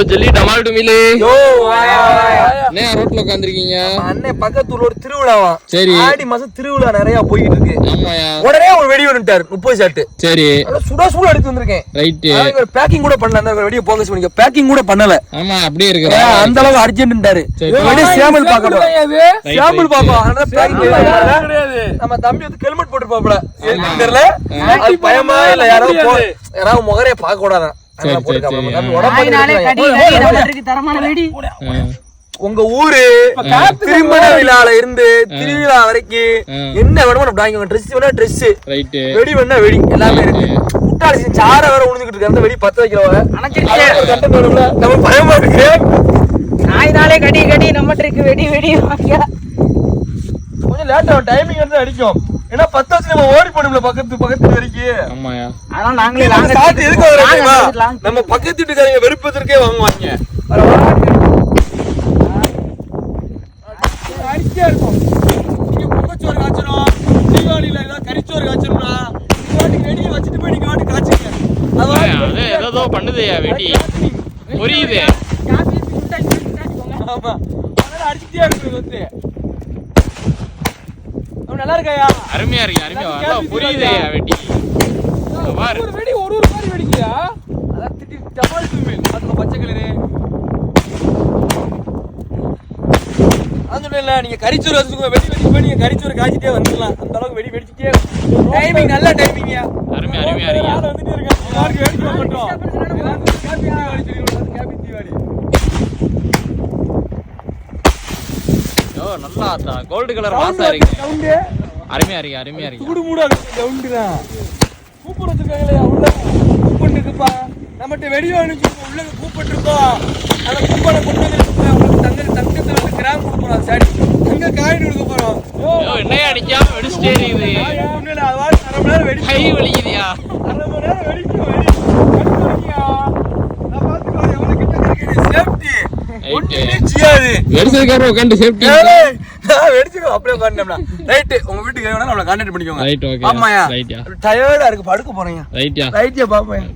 Jelly டமால் டுமிலே யோ என்ன ரோட்ல உட்கார்ந்திருக்கீங்க? அண்ணே பக்கத்துல ஒரு திருவிழாவா. சரி. ஆடி மாசம் திருவிழா நிறைய போயிட்டு இருக்கு. ஆமாயா. உடனே ஒரு வெடி வந்துட்டாரு 30 ஷாட். சரி. சுட சுட எடுத்து வந்திருக்கேன். ரைட். ஒரு பேக்கிங் கூட பண்ணல. அந்த வெடியை போகஸ் பண்ணிக்க. பேக்கிங் கூட பண்ணல. ஆமா அப்படியே இருக்கு. அந்த அளவுக்கு அர்ஜென்ட்ன்றாரு. வெடி சாம்பிள் பார்க்கணும். சாம்பிள் பாப்போம். அந்த பேக்கிங் கிடையாது. நம்ம தம்பி வந்து ஹெல்மெட் போட்டுப்பாப்ல. தெரியல. அது பயமா இல்ல யாராவது முகரைய பார்க்க கூடாதான். உங்க ஊரு திருமண விழால இருந்து திருவிழா வரைக்கும் என்ன வேணுமோ ட்ரெஸ் வேணா ட்ரெஸ் வெடி வேணா வெடி எல்லாமே இருக்கு. முட்டாளி சார வேற உழுந்துகிட்டு இருக்கு. அந்த வெடி 10 வைக்கிறவங்க நம்ம பயமா இருக்கு. நாயினாலே கடி கடி நம்ம இருக்கு வெடி வெடி கொஞ்சம் லேட் ஆகும். டைமிங் வந்து அடிக்கும். ஏன்னா 10 வச்சு நம்ம ஓடி போடும்ல பக்கத்து வரைக்கும். ஆமாயா. ஆனா நாங்களே சாத்து எதுக்கு வரீங்களா? நம்ம பக்கத்து வீட்டுக்காரங்க வெறுப்பதற்கே வாங்குவாங்க. அடிச்சே இருக்கும். நீங்க பொங்கச்சோறு காய்ச்சணும், தீபாவளியில ஏதாவது கறிச்சோறு காய்ச்சணும்னா நீங்க வெடியை வச்சுட்டு போய் நீங்க வாட்டி காய்ச்சுங்க. அது ஏதோ பண்ணுதையா வெடி புரியுது. ஆமா அதனால அடிச்சுட்டே இருக்கு வந்து. நல்லா இருக்காயா? அருமையா இருக்கு அருமையா புரியுதே வெடி. ஒரு வெடி ஒரு மாதிரி வெடிக்கியா? அதான் திட்டி டமால் டுமில் அதுல பச்சை கலரு. அதுல நீங்க கறிச்சோறு வச்சுக்கோங்க. வெடி போய் நீங்க கறிச்சோறு காய்ச்சிட்டே வந்துடலாம். அந்த அளவுக்கு வெடி வெடிச்சிட்டே. டைமிங் நல்ல டைமிங்கயா. அருமையா அருமையா இருக்கு. யார வந்துட்டே இருக்காங்க. யாருக்கு வெடி போட்டோம். கேபி தீவாளி சொல்லிடுங்க. கேபி தீவாளி. நல்லா கோல்டு கலர் வாசா இருக்கு. அருமையா இருக்கு அருமையா இருக்கு. குடு மூடா இருக்கு. சவுண்ட் தான் கூப்பர் வச்சிருக்காங்களே. உள்ள கூப்பன் இருக்குப்பா. நம்மட்ட வெடி வாங்கிச்சு உள்ள கூப்பன் இருக்கோம். அந்த கூப்பனை கொண்டு வந்து உங்களுக்கு தங்கத்துல வந்து கிராம் கொடுக்க போறோம். சரி அங்க காயின் கொடுக்க போறோம். யோ என்னையா அடிச்சா வெடிச்சிட்டே இருக்குது. ஒண்ணுல அது அரை மணி நேரம் வெடி கை வலிக்குதியா? அரை மணி நேரம் வெடிக்கும் வெடி வெடிக்குறியா? நான் பாத்துக்கோ எவ்வளவு கிட்ட இருக்கீங்க. சேஃப்டி ஒண்ணுமே செய்யாது. வெடிச்சதுக்கு உட்காந்து சேஃப்டி நான் வெடிச்சுக்கோ அப்படியே உட்கார்ந்தோம்னா. ரைட் உங்க வீட்டுக்கு வேணா நம்மள கான்டாக்ட் பண்ணிக்கோங்க. Right okay. ஆமாயா. ரைட்யா. டயர்டா இருக்கு படுக்க போறீங்க. ரைட்யா. ரைட்யா பாப்போம்.